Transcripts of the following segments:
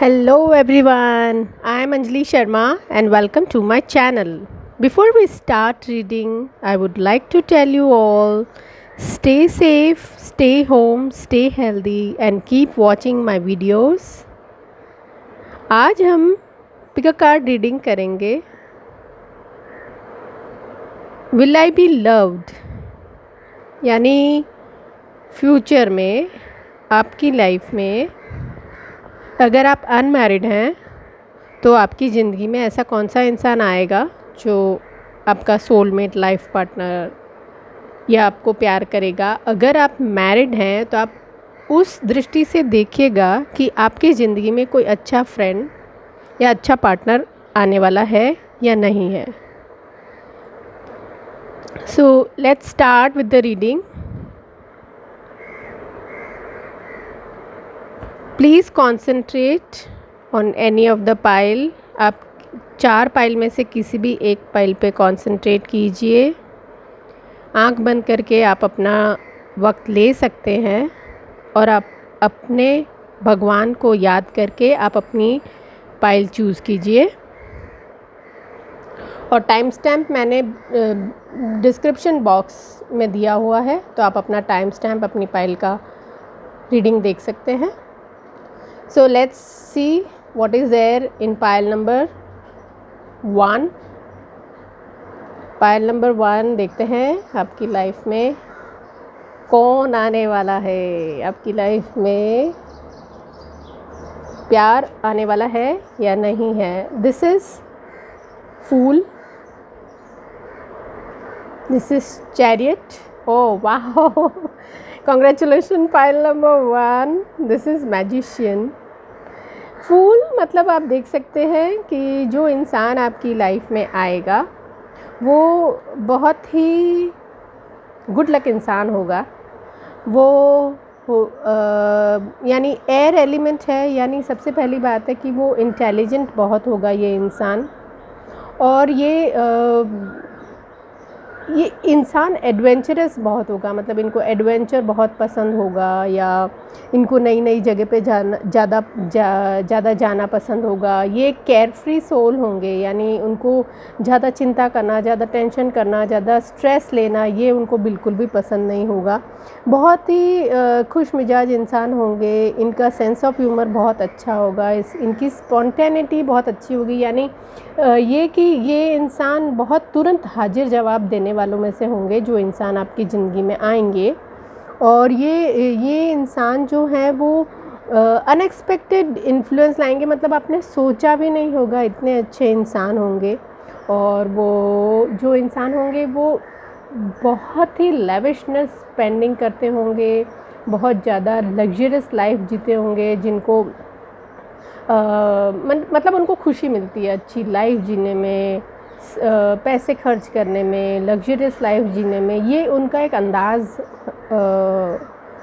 Hello everyone, I am Anjali Sharma and welcome to my channel. Before we start reading, I would like to tell you all stay safe, stay home, stay healthy and keep watching my videos. आज हम pick a card reading करेंगे. Will I be loved, यानी future में आपकी life में अगर आप unmarried हैं तो आपकी ज़िंदगी में ऐसा कौन सा इंसान आएगा जो आपका सोलमेट लाइफ पार्टनर या आपको प्यार करेगा. अगर आप मैरिड हैं तो आप उस दृष्टि से देखिएगा कि आपकी ज़िंदगी में कोई अच्छा फ्रेंड या अच्छा पार्टनर आने वाला है या नहीं है. So let's start with the reading. Please concentrate on any of the pile. आप 4 पाइल में से किसी भी एक पाइल पे कॉन्सेंट्रेट कीजिए. आंख बंद करके आप अपना वक्त ले सकते हैं और आप अपने भगवान को याद करके आप अपनी पाइल चूज़ कीजिए. और टाइम स्टैम्प मैंने डिस्क्रिप्शन बॉक्स में दिया हुआ है, तो आप अपना टाइम स्टैम्प अपनी पाइल का रीडिंग देख सकते हैं. So let's see what is there in pile number 1. Pile number 1 देखते हैं आपकी लाइफ में कौन आने वाला है. आपकी लाइफ में प्यार आने वाला है या नहीं है. This is fool, this is chariot. Oh वाह, congratulation pile number 1. This is magician. Fool मतलब आप देख सकते हैं कि जो इंसान आपकी लाइफ में आएगा वो बहुत ही गुड लक इंसान होगा. वो यानी एयर एलिमेंट है, यानी सबसे पहली बात है कि वो इंटेलिजेंट बहुत होगा ये इंसान. और ये इंसान एडवेंचरस बहुत होगा, मतलब इनको एडवेंचर बहुत पसंद होगा या इनको नई नई जगह पे ज़्यादा जाना पसंद होगा. ये केयर फ्री सोल होंगे, यानी उनको ज़्यादा चिंता करना, ज़्यादा टेंशन करना, ज़्यादा स्ट्रेस लेना ये उनको बिल्कुल भी पसंद नहीं होगा. बहुत ही खुश मिजाज इंसान होंगे. इनका सेंस ऑफ ह्यूमर बहुत अच्छा होगा. इनकी स्पॉन्टेनिटी बहुत अच्छी होगी, यानी ये कि ये इंसान बहुत तुरंत हाजिर जवाब देने वालों में से होंगे जो इंसान आपकी ज़िंदगी में आएंगे. और ये इंसान जो है वो अनएक्सपेक्टेड इन्फ्लुएंस लाएंगे, मतलब आपने सोचा भी नहीं होगा इतने अच्छे इंसान होंगे. और वो जो इंसान होंगे वो बहुत ही लेविशनेस स्पेंडिंग करते होंगे, बहुत ज़्यादा लग्जरियस लाइफ जीते होंगे, जिनको मतलब उनको खुशी मिलती है अच्छी लाइफ जीने में, पैसे खर्च करने में, लग्जरियस लाइफ जीने में. ये उनका एक अंदाज़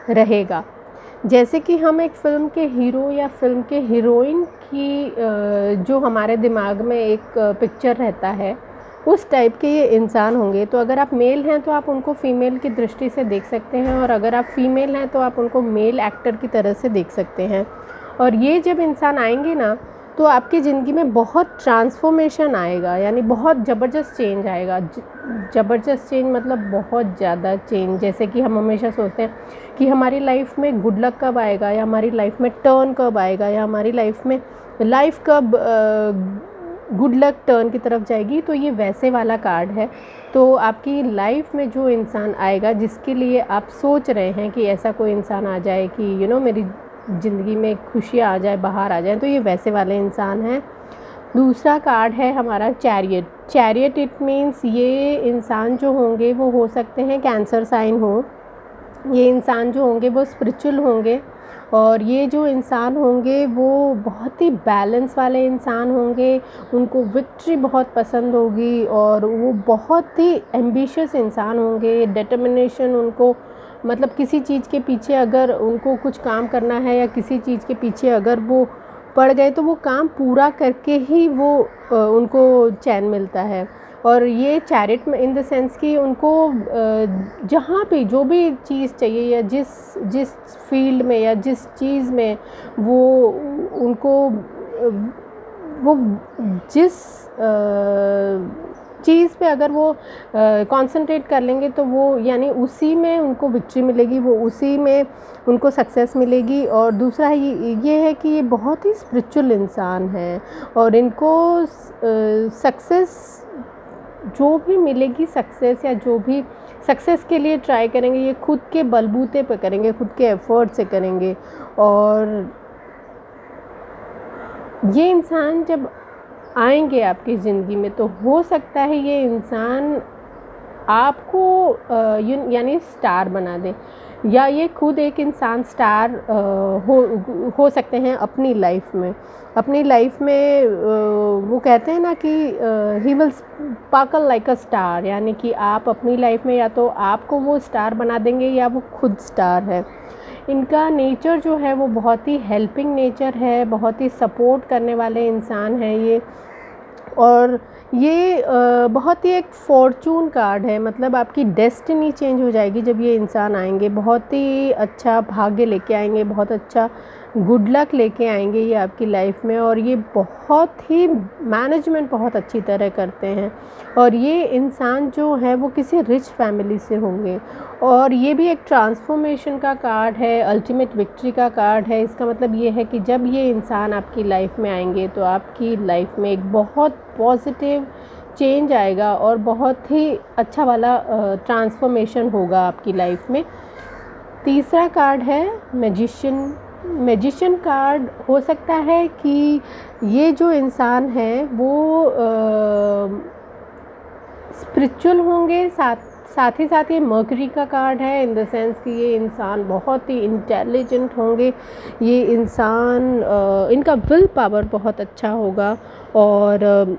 रहेगा. जैसे कि हम एक फ़िल्म के हीरो या फिल्म के हीरोइन की जो हमारे दिमाग में एक पिक्चर रहता है, उस टाइप के ये इंसान होंगे. तो अगर आप मेल हैं तो आप उनको फ़ीमेल की दृष्टि से देख सकते हैं, और अगर आप फ़ीमेल हैं तो आप उनको मेल एक्टर की तरह से देख सकते हैं. और ये जब इंसान आएंगे ना तो आपकी ज़िंदगी में बहुत ट्रांसफॉर्मेशन आएगा, यानी बहुत ज़बरदस्त चेंज आएगा. ज़बरदस्त चेंज मतलब बहुत ज़्यादा चेंज. जैसे कि हम हमेशा सोचते हैं कि हमारी लाइफ में गुड लक कब आएगा, या हमारी लाइफ में टर्न कब आएगा, या हमारी लाइफ में लाइफ कब गुड लक टर्न की तरफ जाएगी. तो ये वैसे वाला कार्ड है. तो आपकी लाइफ में जो इंसान आएगा जिसके लिए आप सोच रहे हैं कि ऐसा कोई इंसान आ जाए कि मेरी ज़िंदगी में खुशियाँ आ जाए, बाहर आ जाए, तो ये वैसे वाले इंसान हैं. दूसरा कार्ड है हमारा चैरियट. चैरियट इट मीन्स ये इंसान जो होंगे वो हो सकते हैं कैंसर साइन हो. ये इंसान जो होंगे वो स्पिरिचुअल होंगे. और ये जो इंसान होंगे वो बहुत ही बैलेंस वाले इंसान होंगे. उनको विक्ट्री बहुत पसंद होगी और वो बहुत ही एम्बिशियस इंसान होंगे. डिटर्मिनेशन उनको, मतलब किसी चीज़ के पीछे अगर उनको कुछ काम करना है या किसी चीज़ के पीछे अगर वो पड़ गए तो वो काम पूरा करके ही वो उनको चैन मिलता है. और ये चैरिट में इन द सेंस कि उनको जहाँ पे जो भी चीज़ चाहिए या जिस जिस फील्ड में या जिस चीज़ में वो उनको वो जिस चीज़ पे अगर वो कंसंट्रेट कर लेंगे तो वो यानी उसी में उनको विक्ट्री मिलेगी, वो उसी में उनको सक्सेस मिलेगी। और दूसरा ये है कि ये बहुत ही स्पिरिचुअल इंसान हैं और इनको सक्सेस जो भी मिलेगी, सक्सेस या जो भी सक्सेस के लिए ट्राई करेंगे ये खुद के बलबूते पे करेंगे, खुद के एफर्ट से करेंगे। और ये इंसान जब आएंगे आपकी ज़िंदगी में तो हो सकता है ये इंसान आपको यानी स्टार बना दे, या ये खुद एक इंसान स्टार हो सकते हैं अपनी लाइफ में। वो कहते हैं ना कि he will sparkle like a star, यानी कि आप अपनी लाइफ में या तो आपको वो स्टार बना देंगे या वो खुद स्टार है। इनका नेचर जो है वो बहुत ही हेल्पिंग नेचर है, बहुत ही सपोर्ट करने वाले इंसान हैं ये। और ये बहुत ही एक फॉर्चून कार्ड है, मतलब आपकी डेस्टिनी चेंज हो जाएगी जब ये इंसान आएंगे। बहुत ही अच्छा भाग्य लेके आएंगे, बहुत अच्छा गुड लक लेके आएंगे ये आपकी लाइफ में। और ये बहुत ही मैनेजमेंट बहुत अच्छी तरह करते हैं। और ये इंसान जो है वो किसी रिच फैमिली से होंगे। और ये भी एक ट्रांसफॉर्मेशन का कार्ड है, अल्टीमेट विक्ट्री का कार्ड है। इसका मतलब ये है कि जब ये इंसान आपकी लाइफ में आएंगे तो आपकी लाइफ में एक बहुत पॉजिटिव चेंज आएगा और बहुत ही अच्छा वाला ट्रांसफॉर्मेशन होगा आपकी लाइफ में। तीसरा कार्ड है मैजिशियन कार्ड। हो सकता है कि ये जो इंसान है वो स्पिरिचुअल होंगे, साथ ही साथ ये मर्करी का कार्ड है, इन द सेंस कि ये इंसान बहुत ही इंटेलिजेंट होंगे। ये इंसान इनका विल पावर बहुत अच्छा होगा और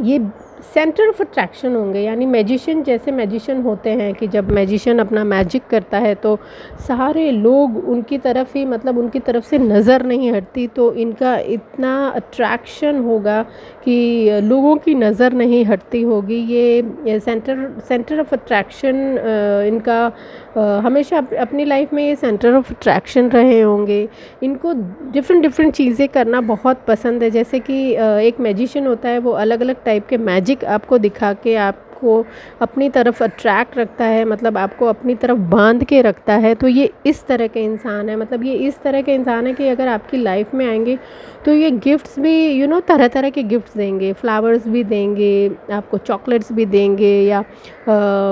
ये सेंटर ऑफ अट्रैक्शन होंगे। यानी मैजिशियन जैसे मैजिशियन होते हैं कि जब मैजिशियन अपना मैजिक करता है तो सारे लोग उनकी तरफ ही, मतलब उनकी तरफ से नज़र नहीं हटती, तो इनका इतना अट्रैक्शन होगा कि लोगों की नज़र नहीं हटती होगी। ये सेंटर ऑफ अट्रैक्शन इनका हमेशा अपनी लाइफ में ये सेंटर ऑफ अट्रैक्शन रहे होंगे। इनको डिफरेंट चीज़ें करना बहुत पसंद है। जैसे कि एक मैजिशियन होता है, वो अलग अलग टाइप के मैजिक आपको दिखा के आपको अपनी तरफ अट्रैक्ट रखता है, मतलब आपको अपनी तरफ बांध के रखता है। तो ये इस तरह के इंसान है, मतलब ये इस तरह के इंसान है कि अगर आपकी लाइफ में आएंगे तो ये गिफ्ट्स भी तरह तरह के गिफ्ट्स देंगे, फ्लावर्स भी देंगे, आपको चॉकलेट्स भी देंगे, या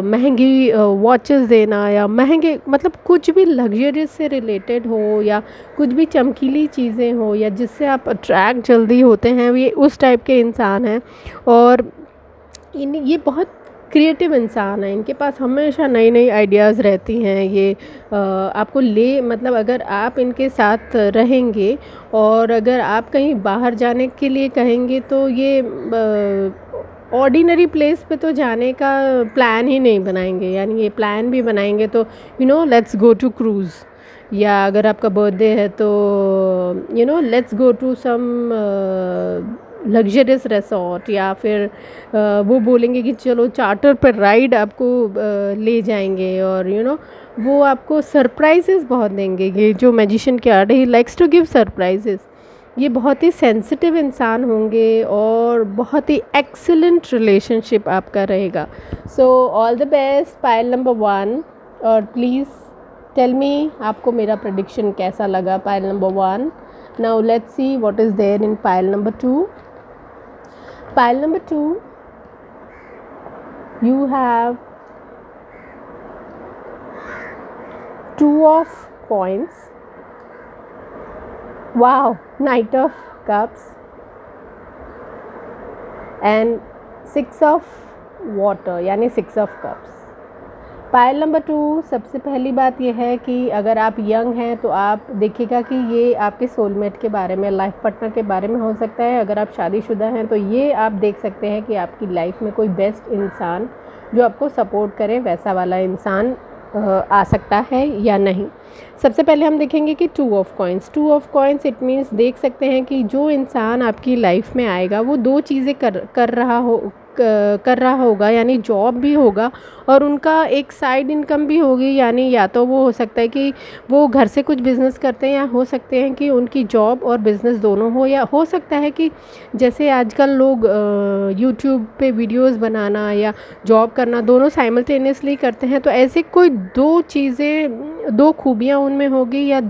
महंगी वॉचेस देना, या महंगे मतलब कुछ भी लग्जरीज से रिलेटेड हो, या कुछ भी चमकीली चीज़ें हो, या जिससे आप अट्रैक्ट जल्दी होते हैं, ये उस टाइप के इंसान हैं। और ये बहुत क्रिएटिव इंसान है, इनके पास हमेशा नई नई आइडियाज़ रहती हैं। ये आपको मतलब अगर आप इनके साथ रहेंगे और अगर आप कहीं बाहर जाने के लिए कहेंगे तो ये ऑर्डिनरी प्लेस पे तो जाने का प्लान ही नहीं बनाएंगे, यानी ये प्लान भी बनाएंगे तो लेट्स गो टू क्रूज़, या अगर आपका बर्थडे है तो let's go to some luxurious resort, या फिर वो बोलेंगे कि चलो चार्टर पर राइड आपको ले जाएंगे। और वो आपको सरप्राइजेस बहुत देंगे। ये जो मैजिशियन के आर्ट है, he likes to give surprises. ये बहुत ही सेंसिटिव इंसान होंगे और बहुत ही एक्सीलेंट रिलेशनशिप आपका रहेगा। सो all the best pile number 1। और प्लीज़ टेल मी आपको मेरा प्रेडिक्शन कैसा लगा pile number 1। Now let's see what is there in pile number 2। Pile number 2, you have 2 of coins. Wow, Knight of Cups and 6 of water, यानी 6 of Cups। Pile number 2, सबसे पहली बात यह है कि अगर आप यंग हैं तो आप देखिएगा कि ये आपके सोलमेट के बारे में, लाइफ पार्टनर के बारे में हो सकता है। अगर आप शादीशुदा हैं तो ये आप देख सकते हैं कि आपकी लाइफ में कोई बेस्ट इंसान जो आपको सपोर्ट करे वैसा वाला इंसान आ सकता है या नहीं। सबसे पहले हम देखेंगे कि 2 of coins. 2 of coins it means देख सकते हैं कि जो इंसान आपकी लाइफ में आएगा वो 2 चीज़ें कर कर रहा होगा, यानी जॉब भी होगा और उनका एक साइड इनकम भी होगी, यानी या तो वो हो सकता है कि वो घर से कुछ बिज़नेस करते हैं, या हो सकते हैं कि उनकी जॉब और बिज़नेस दोनों हो, या हो सकता है कि जैसे आजकल लोग यूट्यूब पे वीडियोस बनाना या जॉब करना दोनों साइमल्टेनियसली करते हैं। तो ऐसे कोई दो चीज़ें, दो खूबियाँ उनमें होगी, या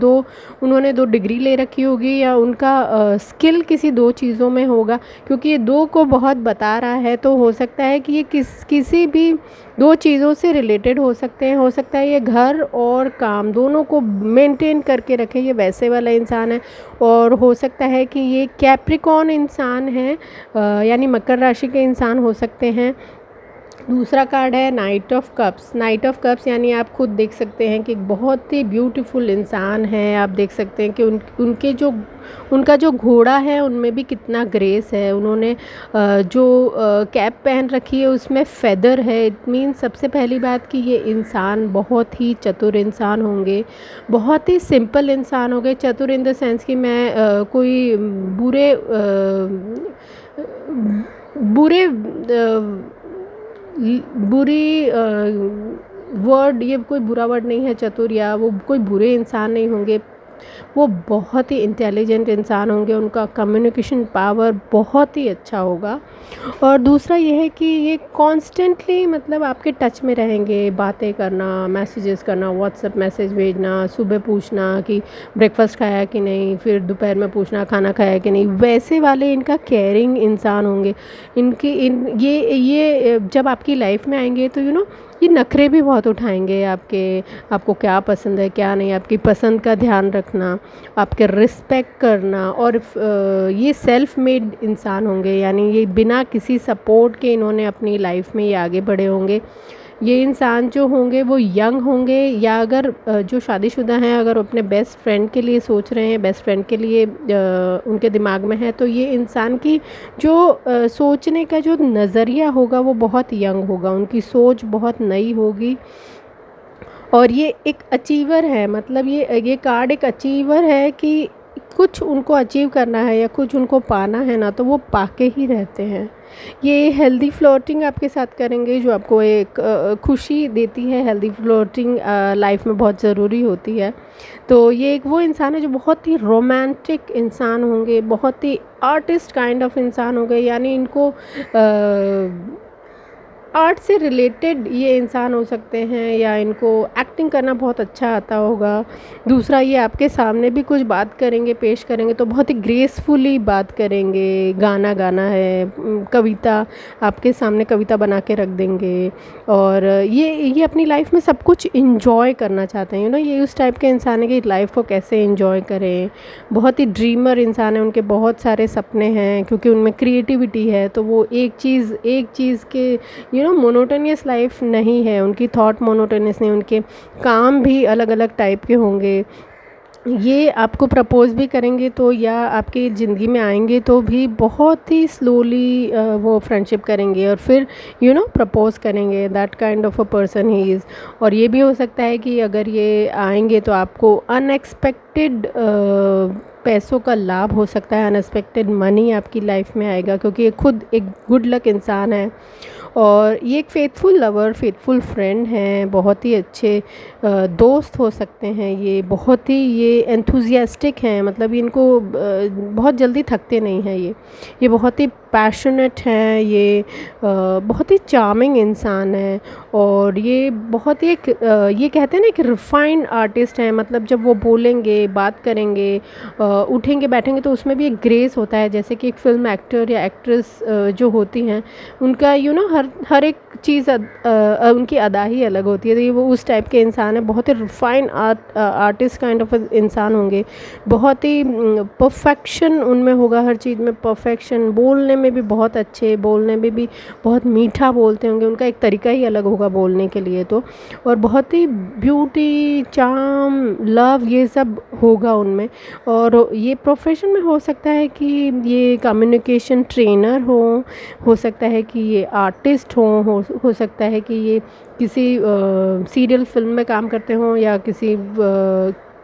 उन्होंने दो डिग्री ले रखी होगी, या उनका स्किल किसी दो चीज़ों में होगा, क्योंकि ये दो को बहुत बता रहा है। तो हो सकता है कि ये किसी भी दो चीज़ों से रिलेटेड हो सकते हैं। हो सकता है ये घर और काम दोनों को मेंटेन करके रखे, ये वैसे वाला इंसान है। और हो सकता है कि ये कैप्रिकॉर्न इंसान है, यानी मकर राशि के इंसान हो सकते हैं। दूसरा कार्ड है night of cups. Night of cups यानी आप खुद देख सकते हैं कि एक बहुत ही ब्यूटीफुल इंसान है। आप देख सकते हैं कि उनका जो घोड़ा है उनमें भी कितना ग्रेस है। उन्होंने जो कैप पहन रखी है उसमें फेदर है। इट मीन्स सबसे पहली बात कि ये इंसान बहुत ही चतुर इंसान होंगे, बहुत ही सिंपल इंसान होंगे। चतुर इन द सेंस कि मैं कोई बुरे बुरी वर्ड, ये कोई बुरा वर्ड नहीं है चतुर, या वो कोई बुरे इंसान नहीं होंगे। वो बहुत ही इंटेलिजेंट इंसान होंगे, उनका कम्युनिकेशन पावर बहुत ही अच्छा होगा। और दूसरा ये है कि ये कॉन्स्टेंटली मतलब आपके टच में रहेंगे, बातें करना, मैसेजेस करना, व्हाट्सएप मैसेज भेजना, सुबह पूछना कि ब्रेकफास्ट खाया कि नहीं, फिर दोपहर में पूछना खाना खाया कि नहीं, वैसे वाले इनका केयरिंग इंसान होंगे। ये जब आपकी लाइफ में आएंगे तो ये नखरे भी बहुत उठाएंगे आपको क्या पसंद है क्या नहीं, आपकी पसंद का ध्यान रखना, आपके रिस्पेक्ट करना। और ये सेल्फ मेड इंसान होंगे, यानी ये बिना किसी सपोर्ट के इन्होंने अपनी लाइफ में ये आगे बढ़े होंगे। ये इंसान जो होंगे वो यंग होंगे, या अगर जो शादीशुदा हैं अगर अपने बेस्ट फ्रेंड के लिए सोच रहे हैं, बेस्ट फ्रेंड के लिए उनके दिमाग में है, तो ये इंसान की जो सोचने का जो नज़रिया होगा वो बहुत यंग होगा, उनकी सोच बहुत नई होगी। और ये एक अचीवर है, मतलब ये कार्ड एक अचीवर है कि कुछ उनको अचीव करना है या कुछ उनको पाना है ना, तो वो पाके ही रहते हैं। ये हेल्दी फ्लोटिंग आपके साथ करेंगे जो आपको एक खुशी देती है। हेल्दी फ्लोटिंग लाइफ में बहुत ज़रूरी होती है। तो ये एक वो इंसान है जो बहुत ही रोमांटिक इंसान होंगे, बहुत ही आर्टिस्ट काइंड ऑफ इंसान होंगे, यानी इनको आर्ट से रिलेटेड ये इंसान हो सकते हैं, या इनको एक्टिंग करना बहुत अच्छा आता होगा। दूसरा, ये आपके सामने भी कुछ बात करेंगे, पेश करेंगे तो बहुत ही ग्रेसफुली बात करेंगे। गाना गाना है, कविता आपके सामने कविता बना के रख देंगे। और ये अपनी लाइफ में सब कुछ इंजॉय करना चाहते हैं। ये उस टाइप के इंसान है कि लाइफ को कैसे इंजॉय करें। बहुत ही ड्रीमर इंसान है, उनके बहुत सारे सपने हैं, क्योंकि उनमें क्रिएटिविटी है। तो वो एक चीज़ के मोनोटोनियस लाइफ नहीं है उनकी, थॉट मोनोटोनियस नहीं, उनके काम भी अलग अलग टाइप के होंगे। ये आपको प्रपोज़ भी करेंगे तो, या आपकी ज़िंदगी में आएंगे तो भी बहुत ही स्लोली वो फ्रेंडशिप करेंगे और फिर प्रपोज़ करेंगे। That kind of a person he is. और ये भी हो सकता है कि अगर ये आएंगे तो आपको अनएक्सपेक्टेड पैसों का लाभ हो सकता है, अनएक्सपेक्टेड मनी आपकी लाइफ में आएगा, क्योंकि ये खुद एक गुड लक इंसान है। और ये एक फेथफुल लवर, फेथफुल फ्रेंड हैं, बहुत ही अच्छे दोस्त हो सकते हैं। ये एंथुजियास्टिक हैं, मतलब इनको बहुत जल्दी थकते नहीं हैं। ये बहुत ही पैशनेट हैं, ये बहुत ही चार्मिंग इंसान है। और ये बहुत ही ये कहते हैं ना, एक रिफाइंड आर्टिस्ट हैं। मतलब जब वो बोलेंगे, बात करेंगे, उठेंगे बैठेंगे तो उसमें भी एक ग्रेस होता है। जैसे कि एक फिल्म एक्टर या एक्ट्रेस जो होती हैं उनका हर एक चीज़ उनकी अदा ही अलग होती है। तो ये वो उस टाइप के इंसान है, बहुत ही रिफाइंड आर्टिस्ट काइंड ऑफ इंसान होंगे। बहुत ही परफेक्शन उनमें होगा, हर चीज़ में परफेक्शन। बोलने में भी बहुत अच्छे, बोलने में भी बहुत मीठा बोलते होंगे, उनका एक तरीका ही अलग होगा बोलने के लिए तो। और बहुत ही ब्यूटी, चार्म, लव, ये सब होगा उनमें। और ये प्रोफेशन में हो सकता है कि ये कम्युनिकेशन ट्रेनर हो सकता है कि ये आर्टिस्ट हो सकता है कि ये किसी सीरियल फिल्म में काम करते हों, या किसी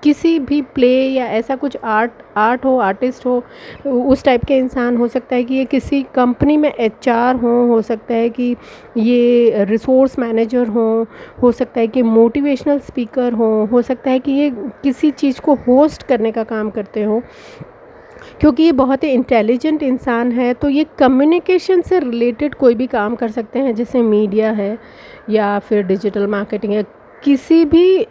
किसी भी प्ले या ऐसा कुछ आर्ट हो, आर्टिस्ट हो, उस टाइप के इंसान हो सकता है कि ये किसी कंपनी में एचआर हो सकता है कि ये रिसोर्स मैनेजर हो सकता है कि मोटिवेशनल स्पीकर हो सकता है कि ये किसी चीज़ को होस्ट करने का काम करते हो, क्योंकि ये बहुत ही इंटेलिजेंट इंसान है। तो ये कम्युनिकेशन से रिलेटेड कोई भी काम कर सकते हैं, जैसे मीडिया है या फिर डिजिटल मार्केटिंग है, किसी भी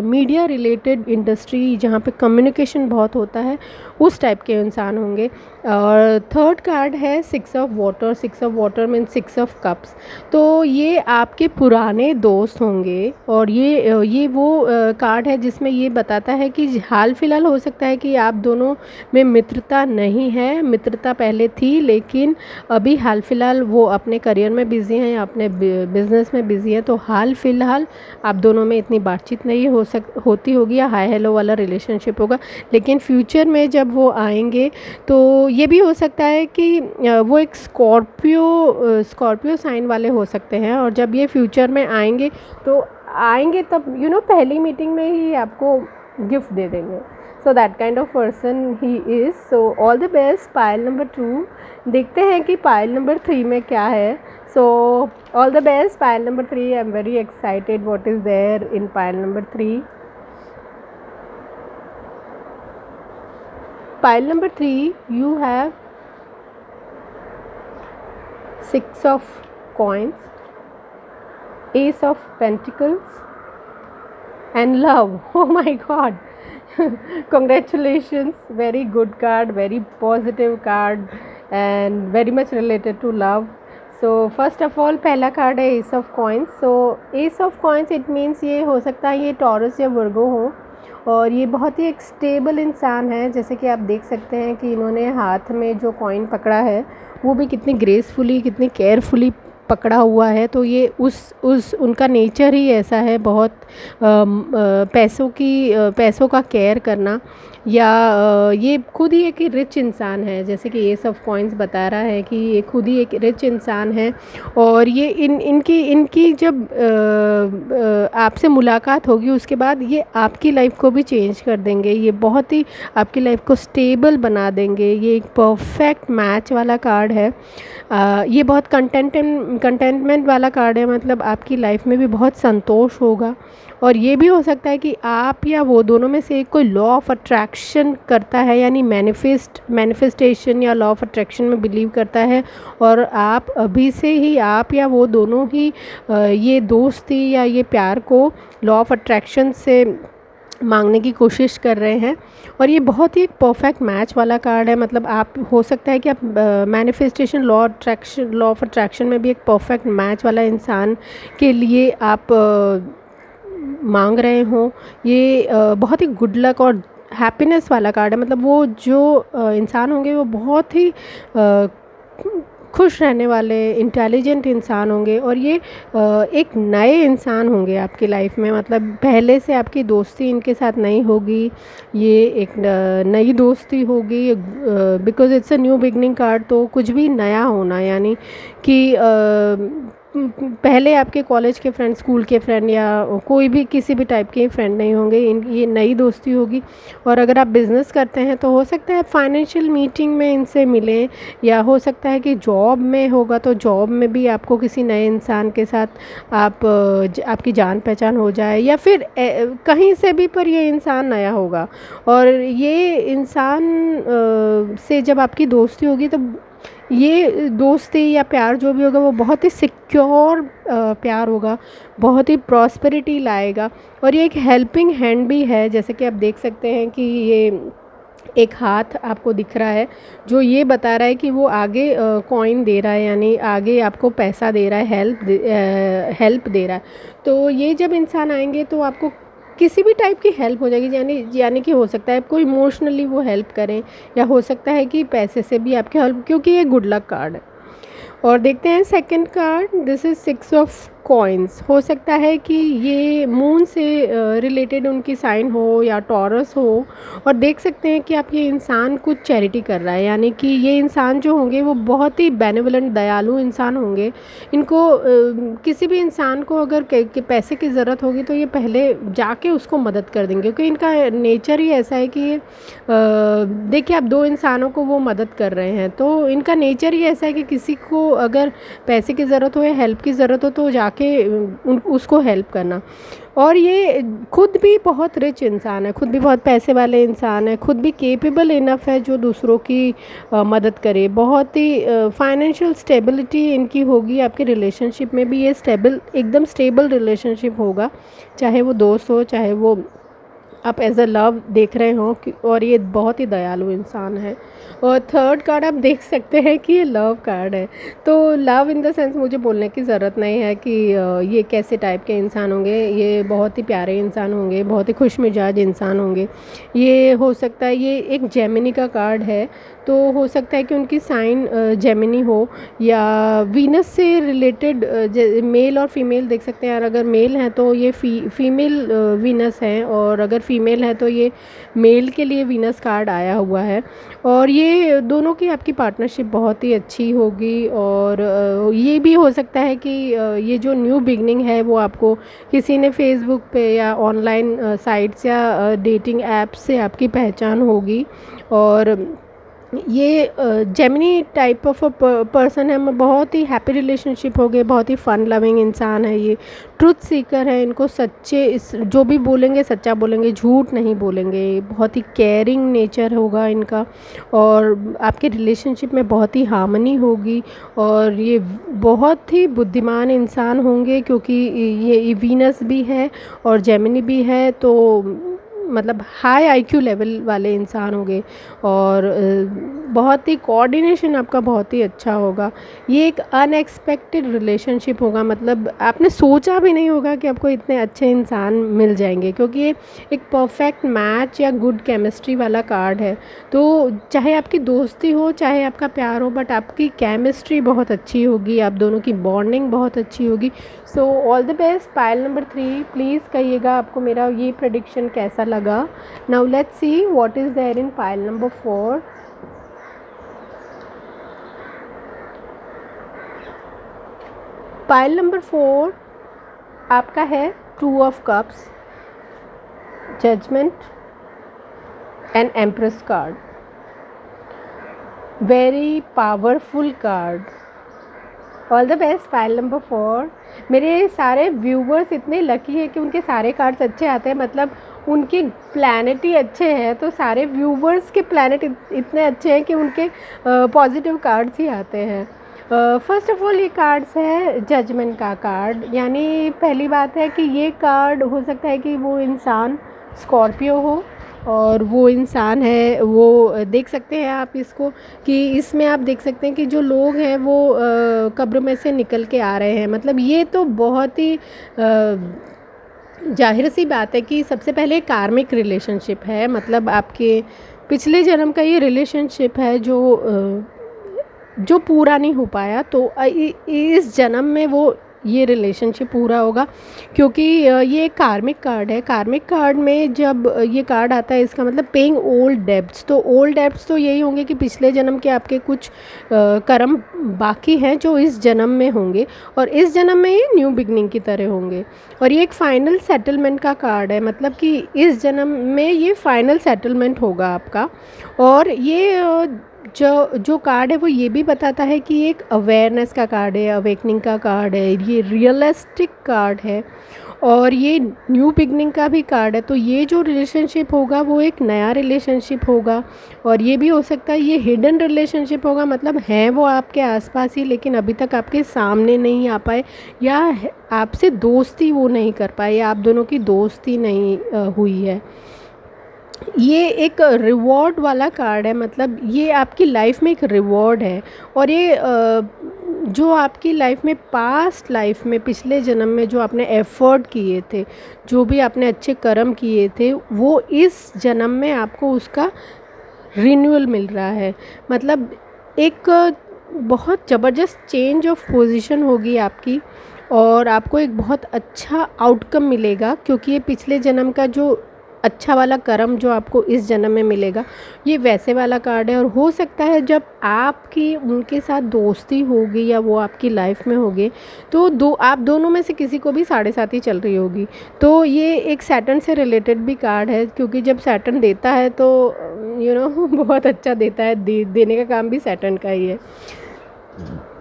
मीडिया रिलेटेड इंडस्ट्री जहाँ पे कम्युनिकेशन बहुत होता है, उस टाइप के इंसान होंगे। और थर्ड कार्ड है 6 of water. 6 of water means 6 of cups. तो ये आपके पुराने दोस्त होंगे, और ये वो कार्ड है जिसमें ये बताता है कि हाल फिलहाल हो सकता है कि आप दोनों में मित्रता नहीं है, मित्रता पहले थी लेकिन अभी हाल फिलहाल वो अपने करियर में बिज़ी हैं या अपने बिज़नेस में बिज़ी हैं, तो हाल फिलहाल आप दोनों में इतनी बातचीत नहीं होती होगी, या हाई हेलो वाला रिलेशनशिप होगा। लेकिन फ्यूचर में जब वो आएंगे तो ये भी हो सकता है कि वो एक स्कॉर्पियो साइन वाले हो सकते हैं, और जब ये फ्यूचर में आएंगे तो आएंगे तब पहली मीटिंग में ही आपको गिफ्ट दे देंगे। So that kind of person he is. So all the best pile number 2। देखते हैं कि पायल नंबर 3 में क्या है। So all the best pile number 3। I am very excited what is there in pile number 3। Pile number 3, you have 6 of coins, Ace of Pentacles, and love. Oh my God. Congratulations. Very good card, very positive card, and very much related to love. So first of all पहला card है Ace of Coins. So Ace of Coins it means ये हो सकता है ये taurus या वर्गो हो, और ये बहुत ही एक स्टेबल इंसान है। जैसे कि आप देख सकते हैं कि इन्होंने हाथ में जो कॉइन पकड़ा है वो भी कितनी ग्रेसफुली, कितनी केयरफुली पकड़ा हुआ है। तो ये उस उनका नेचर ही ऐसा है, बहुत पैसों का केयर करना, या ये खुद ही एक रिच इंसान है। जैसे कि एस ऑफ कॉइन्स बता रहा है कि ये खुद ही एक रिच इंसान है, और ये इनकी जब आपसे मुलाकात होगी उसके बाद ये आपकी लाइफ को भी चेंज कर देंगे। ये बहुत ही आपकी लाइफ को स्टेबल बना देंगे। ये एक परफेक्ट मैच वाला कार्ड है। ये बहुत कंटेंटमेंट वाला कार्ड है, मतलब आपकी लाइफ में भी बहुत संतोष होगा। और ये भी हो सकता है कि आप या वो दोनों में से एक कोई लॉ ऑफ अट्रैक्शन करता है, यानी मैनिफेस्टेशन या लॉ ऑफ अट्रैक्शन में बिलीव करता है, और आप अभी से ही आप या वो दोनों ही ये दोस्ती या ये प्यार को लॉ ऑफ अट्रैक्शन से मांगने की कोशिश कर रहे हैं। और ये बहुत ही एक परफेक्ट मैच वाला कार्ड है। मतलब आप हो सकता है कि आप मैनिफेस्टेशन लॉ ऑफ अट्रैक्शन में भी एक परफेक्ट मैच वाला इंसान के लिए आप मांग रहे हो। ये बहुत ही गुड लक और हैप्पीनेस वाला कार्ड है। मतलब वो जो इंसान होंगे वो बहुत ही खुश रहने वाले इंटेलिजेंट इंसान होंगे, और ये एक नए इंसान होंगे आपकी लाइफ में। मतलब पहले से आपकी दोस्ती इनके साथ नहीं होगी, ये एक नई दोस्ती होगी, because it's a new beginning card. तो कुछ भी नया होना, यानी कि पहले आपके कॉलेज के फ्रेंड, स्कूल के फ्रेंड या कोई भी किसी भी टाइप के फ्रेंड नहीं होंगे, ये नई दोस्ती होगी। और अगर आप बिज़नेस करते हैं तो हो सकता है फाइनेंशियल मीटिंग में इनसे मिलें, या हो सकता है कि जॉब में होगा तो जॉब में भी आपको किसी नए इंसान के साथ आपकी जान पहचान हो जाए, या फिर कहीं से भी पर ये इंसान नया होगा। और ये इंसान से जब आपकी दोस्ती होगी तो ये दोस्ती या प्यार जो भी होगा वो बहुत ही सिक्योर प्यार होगा, बहुत ही प्रॉस्पेरिटी लाएगा। और ये एक हेल्पिंग हैंड भी है। जैसे कि आप देख सकते हैं कि ये एक हाथ आपको दिख रहा है जो ये बता रहा है कि वो आगे कॉइन दे रहा है, यानी आगे आपको पैसा दे रहा है, हेल्प दे रहा है। तो ये जब इंसान आएंगे तो आपको किसी भी टाइप की हेल्प हो जाएगी, यानी कि हो सकता है आपको इमोशनली वो हेल्प करें, या हो सकता है कि पैसे से भी आपकी हेल्प, क्योंकि ये गुड लक कार्ड है। और देखते हैं second card. This is 6 of coins, हो सकता है कि ये मून से रिलेटेड उनकी साइन हो या टॉरस हो, और देख सकते हैं कि आप ये इंसान कुछ चैरिटी कर रहा है, यानी कि ये इंसान जो होंगे वो बहुत ही बेनेवलेंट दयालु इंसान होंगे। इनको किसी भी इंसान को अगर पैसे की ज़रूरत होगी तो ये पहले जाके उसको मदद कर देंगे, क्योंकि इनका नेचर ही ऐसा है कि ये देखिए आप दो इंसानों को वो मदद कर रहे हैं, तो इनका नेचर ही ऐसा है कि किसी को अगर पैसे की ज़रूरत हो या हेल्प की ज़रूरत हो तो जाके उसको हेल्प करना। और ये खुद भी बहुत रिच इंसान है, खुद भी बहुत पैसे वाले इंसान है, खुद भी केपेबल इनफ है जो दूसरों की मदद करे। बहुत ही फाइनेंशियल स्टेबिलिटी इनकी होगी, आपके रिलेशनशिप में भी ये एकदम स्टेबल रिलेशनशिप होगा, चाहे वो दोस्त हो चाहे वो आप एज अ लव देख रहे हो और ये बहुत ही दयालु इंसान है। और थर्ड कार्ड आप देख सकते हैं कि ये लव कार्ड है, तो लव इन द सेंस मुझे बोलने की ज़रूरत नहीं है कि ये कैसे टाइप के इंसान होंगे। ये बहुत ही प्यारे इंसान होंगे, बहुत ही खुश मिजाज इंसान होंगे। ये हो सकता है ये एक जेमिनी का कार्ड है, तो हो सकता है कि उनकी साइन जेमिनी हो या वीनस से रिलेटेड मेल और फीमेल देख सकते हैं। और अगर मेल हैं तो ये फीमेल वीनस है, और अगर फीमेल है तो ये मेल के लिए वीनस कार्ड आया हुआ है। और ये दोनों की आपकी पार्टनरशिप बहुत ही अच्छी होगी। और ये भी हो सकता है कि ये जो न्यू बिगनिंग है वो आपको किसी ने फेसबुक पे या ऑनलाइन साइट्स या डेटिंग ऐप्स से आपकी पहचान होगी। और ये जेमिनी टाइप ऑफ पर्सन है, बहुत ही हैप्पी रिलेशनशिप हो गए, बहुत ही फन लविंग इंसान है, ये ट्रुथ सीकर है। इनको सच्चे जो भी बोलेंगे सच्चा बोलेंगे, झूठ नहीं बोलेंगे, बहुत ही केयरिंग नेचर होगा इनका। और आपके रिलेशनशिप में बहुत ही हार्मनी होगी। और ये बहुत ही बुद्धिमान इंसान होंगे, क्योंकि ये वीनस भी है और जेमिनी भी है, तो मतलब हाई आईक्यू लेवल वाले इंसान होंगे। और बहुत ही कोऑर्डिनेशन आपका बहुत ही अच्छा होगा। ये एक अनएक्सपेक्टेड रिलेशनशिप होगा, मतलब आपने सोचा भी नहीं होगा कि आपको इतने अच्छे इंसान मिल जाएंगे, क्योंकि ये एक परफेक्ट मैच या गुड केमिस्ट्री वाला कार्ड है। तो चाहे आपकी दोस्ती हो चाहे आपका प्यार हो, बट आपकी केमिस्ट्री बहुत अच्छी होगी, आप दोनों की बॉन्डिंग बहुत अच्छी होगी। So all the best. Pile number 3 please कहिएगा आपको मेरा ये प्रेडिक्शन कैसा लगा। Now let's see what is there in pile number 4। Pile number 4 आपका है 2 of cups, judgement and empress card. Very powerful card. All the best pile number 4। मेरे सारे व्यूवर्स इतने लकी हैं कि उनके सारे कार्ड्स अच्छे आते हैं, मतलब उनके प्लैनेट ही अच्छे हैं, तो सारे व्यूवर्स के प्लैनेट इतने अच्छे हैं कि उनके पॉजिटिव कार्ड्स ही आते हैं। फर्स्ट ऑफ ऑल ये कार्ड्स है जजमेंट का कार्ड, यानी पहली बात है कि ये कार्ड हो सकता है कि वो इंसान स्कॉर्पियो हो, और वो इंसान है वो देख सकते हैं आप इसको कि इसमें आप देख सकते हैं कि जो लोग हैं वो कब्र में से निकल के आ रहे हैं। मतलब ये तो बहुत ही जाहिर सी बात है कि सबसे पहले कार्मिक रिलेशनशिप है, मतलब आपके पिछले जन्म का ये रिलेशनशिप है जो पूरा नहीं हो पाया, तो इस जन्म में वो ये रिलेशनशिप पूरा होगा, क्योंकि ये एक कार्मिक कार्ड है। कार्मिक कार्ड में जब ये कार्ड आता है इसका मतलब पेइंग ओल्ड डेब्ट्स, तो ओल्ड डेब्ट्स तो यही होंगे कि पिछले जन्म के आपके कुछ कर्म बाकी हैं जो इस जन्म में होंगे, और इस जन्म में ये न्यू बिगनिंग की तरह होंगे। और ये एक फाइनल सेटलमेंट का कार्ड है, मतलब कि इस जन्म में ये फाइनल सेटलमेंट होगा आपका। और ये जो कार्ड है वो ये भी बताता है कि एक अवेयरनेस का कार्ड है, अवेकनिंग का कार्ड है, ये रियलिस्टिक कार्ड है, और ये न्यू बिगनिंग का भी कार्ड है। तो ये जो रिलेशनशिप होगा वो एक नया रिलेशनशिप होगा, और ये भी हो सकता है ये हिडन रिलेशनशिप होगा, मतलब हैं वो आपके आसपास ही लेकिन अभी तक आपके सामने नहीं आ पाए, या आपसे दोस्ती वो नहीं कर पाए, या आप दोनों की दोस्ती नहीं हुई है। ये एक रिवॉर्ड वाला कार्ड है, मतलब ये आपकी लाइफ में एक रिवॉर्ड है। और ये जो आपकी लाइफ में पास्ट लाइफ में पिछले जन्म में जो आपने एफ़र्ट किए थे, जो भी आपने अच्छे कर्म किए थे, वो इस जन्म में आपको उसका रिन्यूअल मिल रहा है। मतलब एक बहुत ज़बरदस्त चेंज ऑफ पोजीशन होगी आपकी, और आपको एक बहुत अच्छा आउटकम मिलेगा, क्योंकि ये पिछले जन्म का जो अच्छा वाला कर्म जो आपको इस जन्म में मिलेगा, ये वैसे वाला कार्ड है। और हो सकता है जब आपकी उनके साथ दोस्ती होगी या वो आपकी लाइफ में होगी, तो आप दोनों में से किसी को भी 7.5 चल रही होगी। तो ये एक सैटर्न से रिलेटेड भी कार्ड है, क्योंकि जब सैटर्न देता है तो बहुत अच्छा देता है, देने का काम भी सैटर्न का ही है।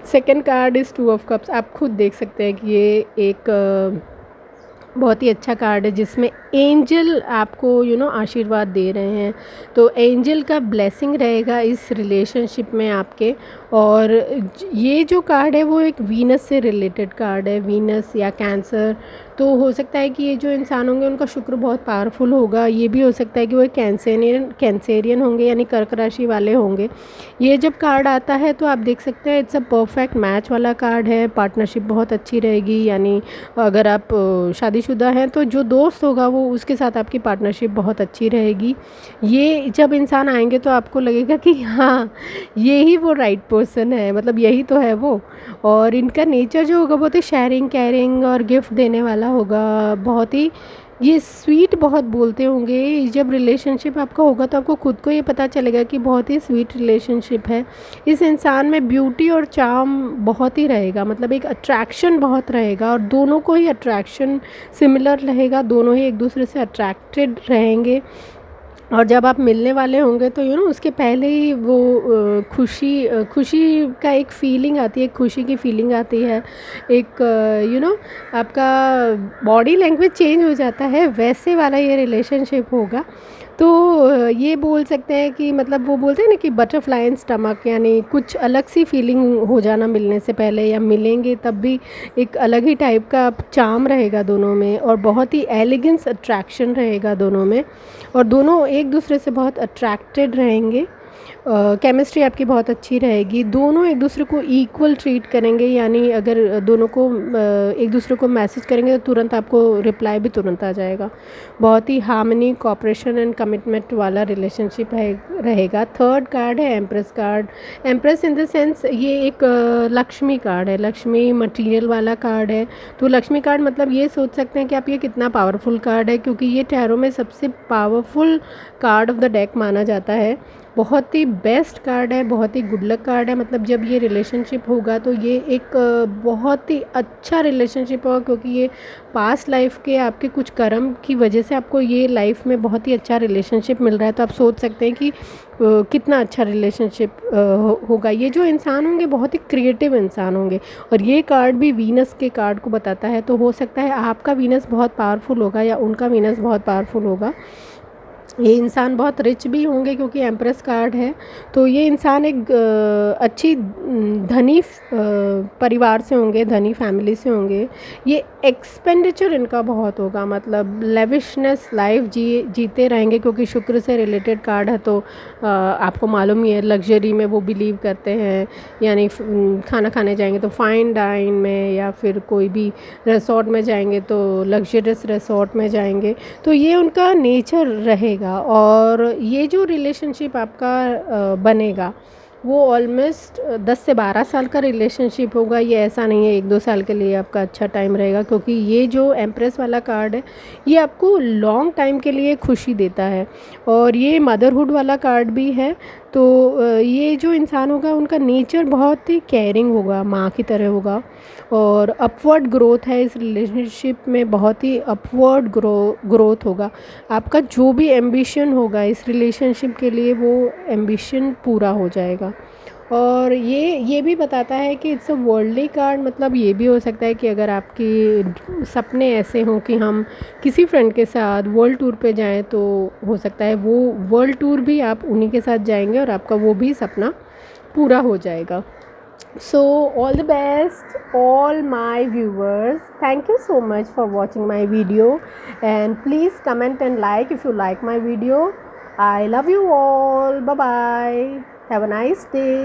Second card is 2 of cups. आप खुद देख सकते हैं कि ये एक बहुत ही अच्छा कार्ड है, जिसमें एंजल आपको आशीर्वाद दे रहे हैं। तो एंजल का ब्लेसिंग रहेगा इस रिलेशनशिप में आपके। और ये जो कार्ड है वो एक वीनस से रिलेटेड कार्ड है, वीनस या कैंसर। तो हो सकता है कि ये जो इंसान होंगे उनका शुक्र बहुत पावरफुल होगा। ये भी हो सकता है कि वो कैंसेरियन होंगे, यानी कर्क राशि वाले होंगे। ये जब कार्ड आता है तो आप देख सकते हैं इट्स अ परफेक्ट मैच वाला कार्ड है। पार्टनरशिप बहुत अच्छी रहेगी, यानी अगर आप शादीशुदा हैं तो जो दोस्त होगा वो उसके साथ आपकी पार्टनरशिप बहुत अच्छी रहेगी। ये जब इंसान आएंगे तो आपको लगेगा कि हाँ, ये ही वो राइट पर्सन है, मतलब यही तो है वो। और इनका नेचर जो होगा बहुत ही शेयरिंग केयरिंग और गिफ्ट देने वाला होगा। बहुत ही ये स्वीट बहुत बोलते होंगे। जब रिलेशनशिप आपका होगा तो आपको खुद को ये पता चलेगा कि बहुत ही स्वीट रिलेशनशिप है। इस इंसान में ब्यूटी और चार्म बहुत ही रहेगा, मतलब एक अट्रैक्शन बहुत रहेगा, और दोनों को ही अट्रैक्शन सिमिलर रहेगा, दोनों ही एक दूसरे से अट्रैक्टेड रहेंगे। और जब आप मिलने वाले होंगे तो उसके पहले ही वो खुशी का एक फ़ीलिंग आती है, खुशी की फ़ीलिंग आती है। एक आपका बॉडी लैंग्वेज चेंज हो जाता है, वैसे वाला ये रिलेशनशिप होगा। तो ये बोल सकते हैं कि मतलब वो बोलते हैं ना कि बटरफ्लाई इन स्टमक, यानी कुछ अलग सी फीलिंग हो जाना मिलने से पहले, या मिलेंगे तब भी एक अलग ही टाइप का चार्म रहेगा दोनों में, और बहुत ही एलिगेंस अट्रैक्शन रहेगा दोनों में, और दोनों एक दूसरे से बहुत अट्रैक्टेड रहेंगे। केमिस्ट्री आपकी बहुत अच्छी रहेगी, दोनों एक दूसरे को इक्वल ट्रीट करेंगे, यानी अगर दोनों को एक दूसरे को मैसेज करेंगे तो तुरंत आपको रिप्लाई भी तुरंत आ जाएगा। बहुत ही हार्मनी, कोऑपरेशन एंड कमिटमेंट वाला रिलेशनशिप रहेगा। थर्ड कार्ड है empress card. Empress in the sense ये एक लक्ष्मी कार्ड है, लक्ष्मी मटीरियल वाला कार्ड है। तो लक्ष्मी कार्ड मतलब ये सोच सकते हैं कि आप ये कितना पावरफुल कार्ड है, क्योंकि ये टैरो में सबसे powerful card of the deck माना जाता है। बहुत ही बेस्ट कार्ड है, बहुत ही गुड लक कार्ड है। मतलब जब ये रिलेशनशिप होगा तो ये एक बहुत ही अच्छा रिलेशनशिप होगा, क्योंकि ये पास्ट लाइफ के आपके कुछ कर्म की वजह से आपको ये लाइफ में बहुत ही अच्छा रिलेशनशिप मिल रहा है। तो आप सोच सकते हैं कि कितना अच्छा रिलेशनशिप होगा। ये जो इंसान होंगे बहुत ही क्रिएटिव इंसान होंगे, और ये कार्ड भी वीनस के कार्ड को बताता है। तो हो सकता है आपका वीनस बहुत पावरफुल होगा या उनका वीनस बहुत पावरफुल होगा। ये इंसान बहुत रिच भी होंगे, क्योंकि एम्प्रेस कार्ड है। तो ये इंसान एक अच्छी धनी परिवार से होंगे, धनी फैमिली से होंगे। ये एक्सपेंडिचर इनका बहुत होगा, मतलब लेविशनेस लाइफ जीते रहेंगे, क्योंकि शुक्र से रिलेटेड कार्ड है। तो आपको मालूम ही है लग्जरी में वो बिलीव करते हैं, यानी खाना खाने जाएंगे तो फाइन डाइन में, या फिर कोई भी रिसोर्ट में जाएंगे तो लग्जरियस रिसोर्ट में जाएंगे। तो ये उनका नेचर रहेगा। और ये जो रिलेशनशिप आपका बनेगा वो ऑलमोस्ट 10 से 12 साल का रिलेशनशिप होगा। ये ऐसा नहीं है 1-2 साल के लिए आपका अच्छा टाइम रहेगा, क्योंकि ये जो एम्प्रेस वाला कार्ड है ये आपको लॉन्ग टाइम के लिए खुशी देता है। और ये मदरहुड वाला कार्ड भी है। तो ये जो इंसान होगा उनका नेचर बहुत ही केयरिंग होगा, माँ की तरह होगा। और अपवर्ड ग्रोथ है इस रिलेशनशिप में, बहुत ही अपवर्ड ग्रोथ होगा। आपका जो भी एम्बिशन होगा इस रिलेशनशिप के लिए, वो एम्बिशन पूरा हो जाएगा। और ये भी बताता है कि इट्स अ वर्ल्डली कार्ड। मतलब ये भी हो सकता है कि अगर आपकी सपने ऐसे हों कि हम किसी फ्रेंड के साथ वर्ल्ड टूर पे जाएं, तो हो सकता है वो वर्ल्ड टूर भी आप उन्हीं के साथ जाएंगे और आपका वो भी सपना पूरा हो जाएगा। So all the best all my viewers, thank you so much for watching my video, and please comment and like if you like my video. I love you all. Bye bye, have a nice day.